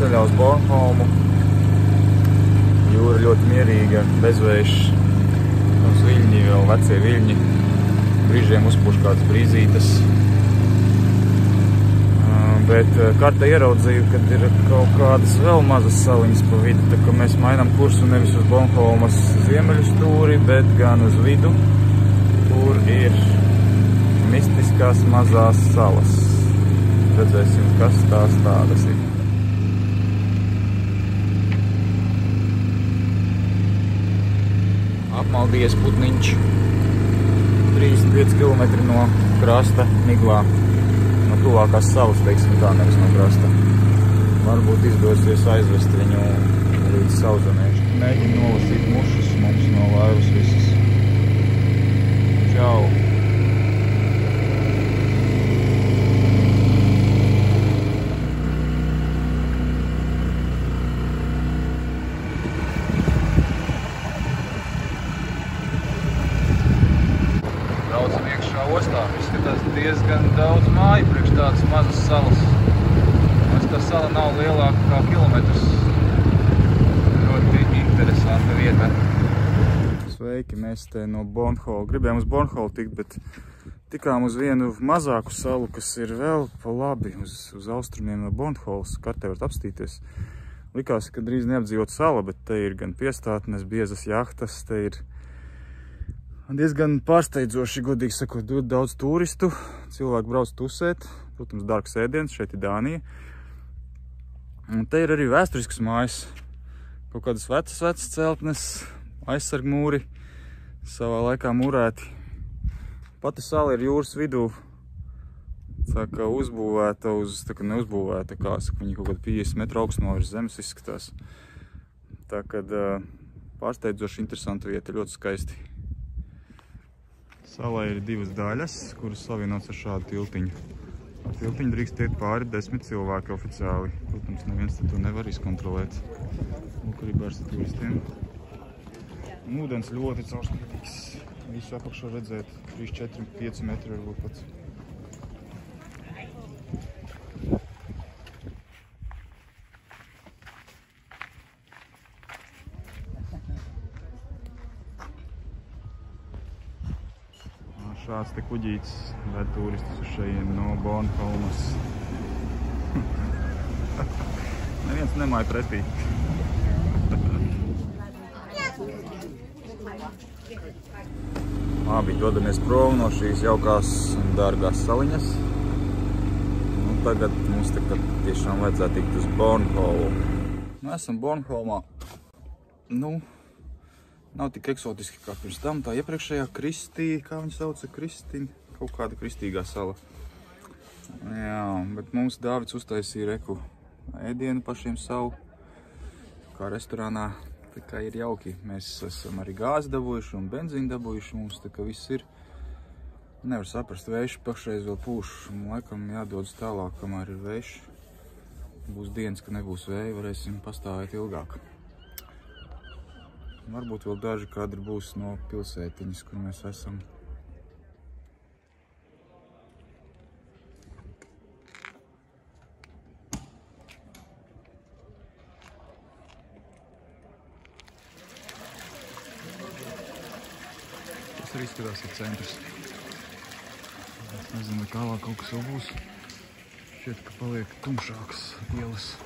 ceļā uz Bornholmu. Jūra ļoti mierīga, bezvējš. Mums viļņi, vēl vecie viļņi. Brīžiem uzpūš kādas brīzītes. Bet kartē ieraudzīju, kad ir kaut kādas vēl mazas saliņas pa vidu, tā ka mēs mainām kursu nevis uz Bornholmas ziemeļu stūri, bet gan uz vidu, kur ir mistiskās mazās salas. Redzēsim, kas tās tādas ir. Apmaldījies putniņš 35 km no krasta Miglā. No tuvākās salas, teiksim tā, nevis no krasta. Varbūt izdosies aizvest viņu līdz Sauzenei. Mēģinu nolasīt mušas mums no laivas visas. Čau! Braucam iekšā ostā. Izskatās diezgan daudz māju priekš tādas mazas salas. Tā sala nav lielāka kā kilometrs. Ļoti interesanta vieta. Sveiki, mēs te no Bornholma. Gribējām uz Bornholmu tikt, bet tikām uz vienu mazāku salu, kas ir vēl pa labi uz austrumiem no Bornholmas. Kartē varat apstīties. Likās, ka drīz neapdzīvot sala, bet te ir gan piestātnes, biezas jahtas, te ir diezgan pārsteidzoši, godīgi sakot, daudz turistu. Cilvēki brauc tusēt, protams, dārgs ēdiens, šeit ir Dānija. Un te ir arī vēsturiskas mājas, kaut kādas vecas celtnes, aizsargmūri, savā laikā mūrēti. Pati sala ir jūras vidū, tā kā uzbūvēta tā kā neuzbūvēta, kā saka, viņi kaut kāda 50 metru augstumā virs zemes izskatās. Tā kad pārsteidzoši interesanta vieta, ļoti skaisti. Salā ir divas daļas, kuras savienots ar šādu tiltiņu. Ar tiltiņu drīkst iet pāri 10 cilvēki oficiāli. Protams, neviens to nevar izkontrolēt. Lūk, arī bars ar turistiem. Un ūdens ļoti caurskatīgs. Visu apakšā redzēt 3, 4, 5 metri varbūt pat. Šāds te kuģītis ved turistus uz šajiem no Bornholmas. Neviens nemāja pretī. Labi, dodamies prom no šīs jaukās un dārgās saliņas. Nu, tagad mums tiešām vajadzētu tikt uz Bornholmu. Mēs esam Bornholmā. Nu, nav tik eksotiski kā pirms tam. Tā iepriekšējā kā viņi sauca, kaut kāda kristīgā sala. Jā, bet mums Dāvids uztaisīja reku ēdienu pašiem savu, kā restorānā. Tā kā ir jauki. Mēs esam arī gāzi dabūjuši un benzīnu dabūjuši. Mums tā kā viss ir. Nevar saprast, vējš pašreiz vēl pūš. Un laikam jādodas tālāk, kamēr ir vējš. Būs dienas, ka nebūs vēja, varēsim pastāvēt ilgāk. Varbūt vēl daži kadri būs no pilsētiņas, kur mēs esam. Tas arī izskatās ir centrs. Es nezinu, vai tālāk kaut kas vēl būs. Šķiet, ka paliek tumšāks ielas.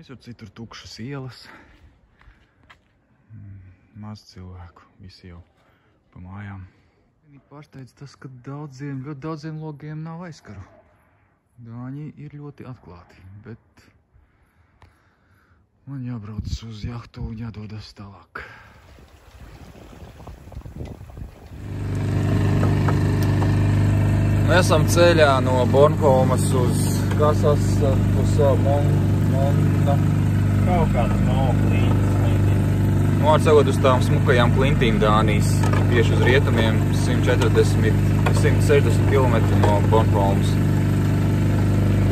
Visur citur tukšas ielas, maz cilvēku, visi jau pa mājām. Pārsteidz tas, ka ļoti daudziem logiem nav aizkaru. Dāņi ir ļoti atklāti, bet man jābrauc uz jahtu un jādodas tālāk. Mēs esam ceļā no Bornholmas uz Kasas, uz Kaut kāds Nu, var sakot uz tām smukajām klintīm Dānijas, tieši uz rietumiem 160 km no Bornholmas.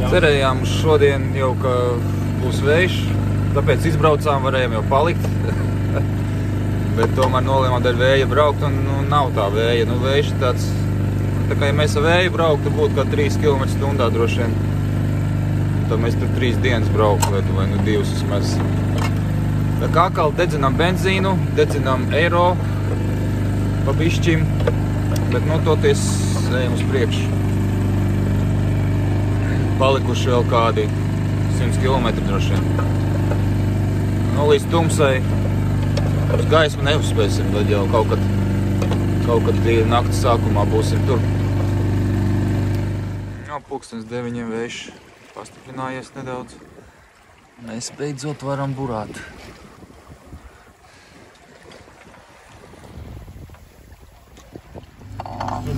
Cerējām šodien jau, ka būs vējš, tāpēc izbraucām, varējām jau palikt. Bet tomēr nolēmām dēļ vēja braukt, un nav tā vēja. Nu, vējš tāds, tā kā ja mēs ar vēju brauktu, būtu kā 3 km/h droši vien. Tad mēs tur 3 dienas brauktu, vai nu 2 vismaz. Tā kā atkal dedzinām benzīnu, dedzinām eiro pa bišķim, bet nu toties ejam uz priekšu. Palikuši vēl kādi 100 km droši vien. Nu, līdz tumsai uz gaismu neuzspēsim, tad jau kaut kad naktas sākumā būsim tur. Nu, 8:09 vējš pastiprinājies nedaudz. Mēs beidzot varam burāt.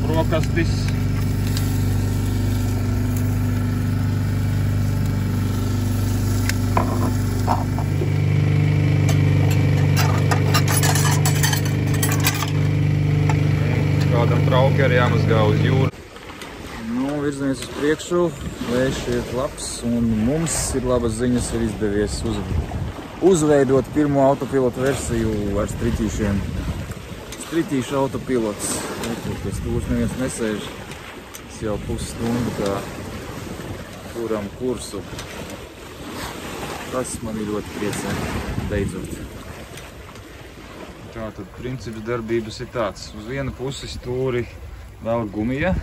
Brokastis. Kādam trauki arī jāmazgā uz jūru. Nu, virzamies uz priekšu, vējš ir labs un mums ir labas ziņas, ir izdevies uzveidot pirmo autopilotu versiju ar striķīšiem. Striķīšu autopilots. Pēc tūs neviens nesēž. Es jau pusstundu kā kuram kursu. Tas man ir ļoti priecē, beidzot. Tātad princips darbības ir tāds. Uz vienu pusi stūri velk gumija,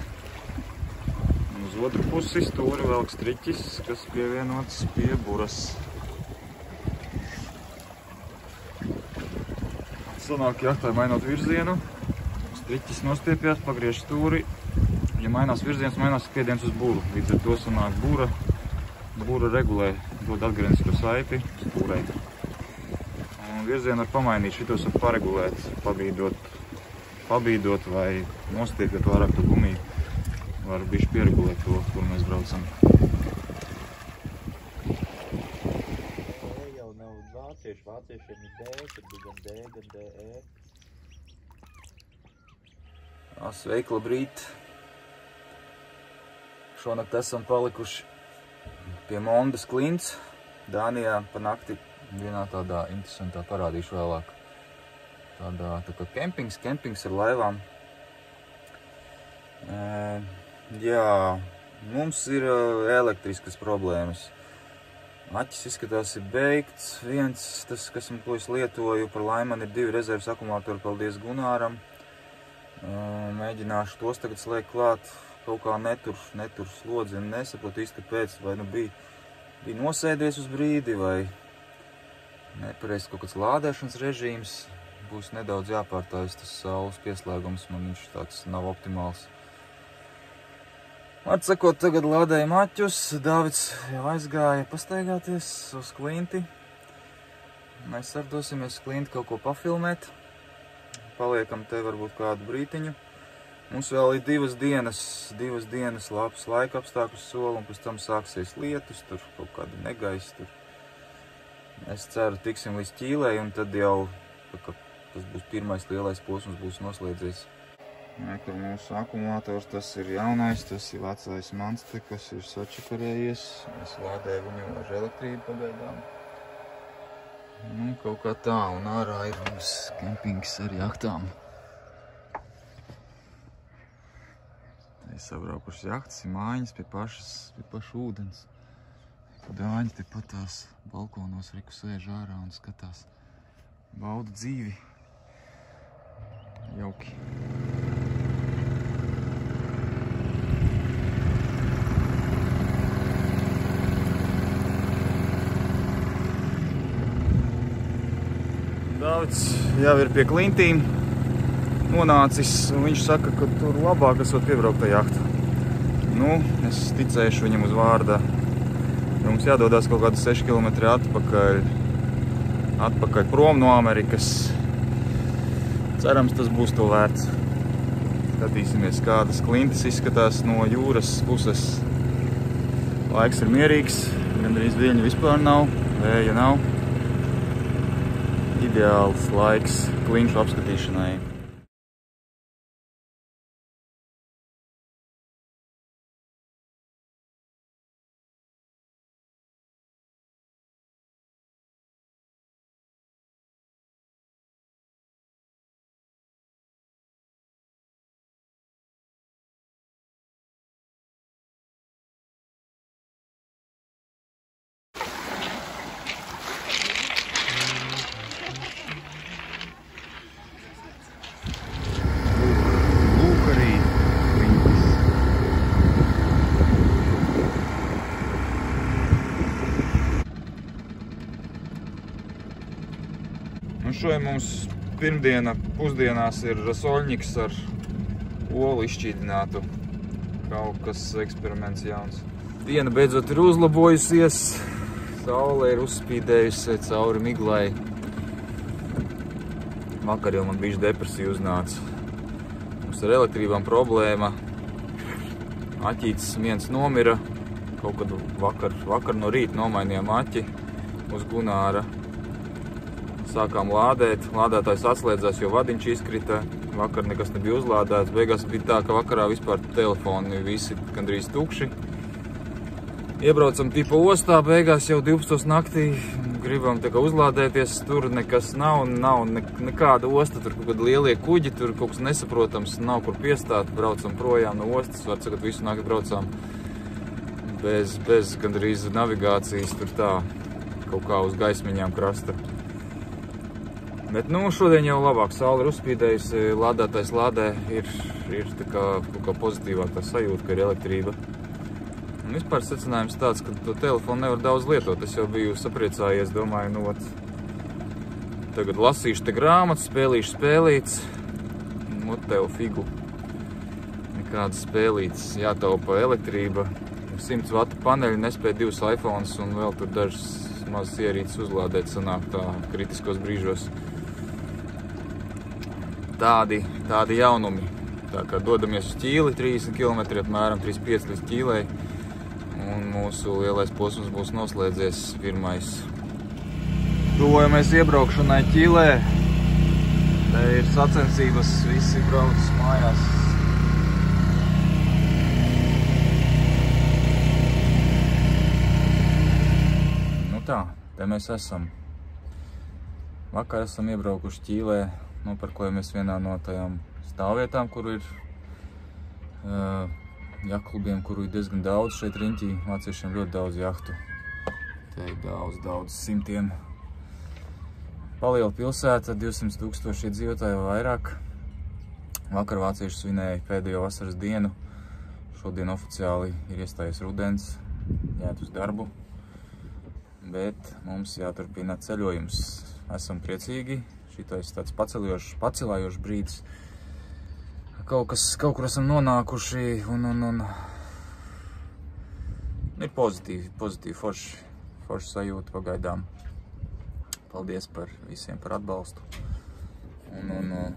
un uz otru pusi stūri velk striķis, kas pievienots pie buras. Sanāk jahtai mainot virzienu, striķis nostiepjās, pagriež stūri. Ja mainās virziens, mainās spiediens uz buru. Līdz ar to sanāk bura regulē, dod atgrieznisko saiti stūrei. Virzienu var pamainīt, šitos var paregulēt, pabīdot vai nostiepjot vairāk to gumiju. Var bišķi pieregulēt to, kur mēs braucam. Jau nav vācieši, vāciešiem ir D, tad bija gan D, gan DE. Sveiki, labrīt! Šonakt esam palikuši pie Mondas klints, Dānijā pa nakti. Vienā tādā interesantā parādīšu vēlāk. Tā kā kempings ar laivām. Jā, mums ir elektriskas problēmas. Aķis izskatās ir beigts. Viens, tas, ko es lietoju, par laimi man ir 2 rezerves akumulātori, paldies Gunāram. Mēģināšu tos tagad slēgt klāt. Kaut kā netur slodzi un nesapratu īsti, kāpēc. Vai nu bija nosēdies uz brīdi, vai nepareiz kaut kāds lādēšanas režīms. Būs nedaudz jāpārtājas tas saules pieslēgums, man viņš tāds nav optimāls. Atsakot, tagad lādējam aķus. Dāvids jau aizgāja pastaigāties uz klinti. Mēs arī dosimies uz klinti kaut ko pafilmēt. Paliekam te varbūt kādu brītiņu. Mums vēl ir 2 dienas labs laika apstākļus sola, un pēc tam sāksies lietus, tur kaut kādi negaisi tur. Es ceru, tiksim līdz Ķīlei, un tad jau tas būs pirmais lielais posms, būs noslēdzies. Kur mūsu akumulātors, tas ir jaunais, tas ir vecais mans, kas ir sačakarējies. Es lādēju viņu ar elektrību pagaidām. Nu, kaut kā tā, un ārā ir mums kempings ar jahtām. Te ir sabraukušas jahtas, ir mājiņas pie paša ūdens. Dāņi te pat tās balkonos riku sēž ārā un skatās. Bauda dzīvi. Jauki. Dāvids jau ir pie klintīm nonācis, un viņš saka, ka tur labāk esot piebraukt tā jahta. Nu, es ticēšu viņam uz vārdā. Mums jādodās kaut kādu 6 km atpakaļ prom no Amerikas. Cerams, tas būs to vērts. Skatīsimies, kādas klintis izskatās no jūras puses. Laiks ir mierīgs, gandrīz viļņu vispār nav, vēja nav. Ideāls laiks klinšu apskatīšanai. Un šodien mums pirmdiena pusdienās ir rasoļņiks ar olu izšķīdinātu. Kaut kas eksperiments jauns. Diena beidzot ir uzlabojusies. Saule ir uzspīdējusi cauri miglai. Vakar jau man bišķi depresija uznāca. Mums ar elektrībām problēma. Aķītis viens nomira. Kaut kad vakar no rīta nomainījām aķi uz Gunāra. Sākām lādēt. Lādētājs atslēdzās, jo vadiņš izkrita. Vakar nekas nebija uzlādēts. Beigās bija tā, ka vakarā vispār telefoni visi gandrīz tukši. Iebraucam tipa ostā, beigās jau 12 naktī. Gribam tā kā uzlādēties, tur nekas nav nekāda osta, tur kaut kādi lielie kuģi, tur kaut kas nesaprotams, nav kur piestāt, braucam projām no ostas, var sakot, visu nakti braucām bez gandrīz navigācijas, tur tā, kaut kā uz gaismiņām krasta. Bet, nu, šodien jau labāk, saule ir uzspīdējusi, lādētājs lādē, ir tā kā kaut kā pozitīvāk tā sajūta, ka ir elektrība. Un vispār secinājums tāds, ka to telefonu nevar daudz lietot. Es jau biju sapriecājies, domāju, nu, tagad lasīšu te grāmatu, spēlīšu spēlītes. Ot tev figu. Nekādas spēlītes, jātaupa elektrība. 100 vatu paneļi, nespēja 2 iPhones un vēl tur dažas mazas ierīces uzlādēt sanāk tā kritiskos brīžos. Tādi jaunumi. Tā kā dodamies uz Ķīli, 30 km apmēram, 35 līdz Ķīlei. Un mūsu lielais posms būs noslēdzies pirmais. Tuvojamies iebraukšanai Ķīlē. Te ir sacensības, visi brauc mājās. Nu tā, te mēs esam. Vakar esam iebraukuši Ķīlē, nopirkojamies vienā no tajām stāvvietām, kur ir jachtklubiem, kuru ir diezgan daudz šeit riņķī. Vāciešiem ļoti daudz jahtu. Te ir daudz simtiem. Paliela pilsēta, 200 000 iedzīvotāju vai vairāk. Vakar vācieši svinēja pēdējo vasaras dienu. Šodien oficiāli ir iestājies rudens, jāiet uz darbu. Bet mums jāturpina ceļojums. Esam priecīgi. Šitais tāds pacelājošs brīdis. Kaut kur esam nonākuši un ir pozitīvi forši sajūta pagaidām. Paldies par visiem par atbalstu. Un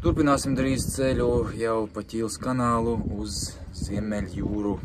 turpināsim drīz ceļu jau pa Ķīles kanālu uz Ziemeļjūru.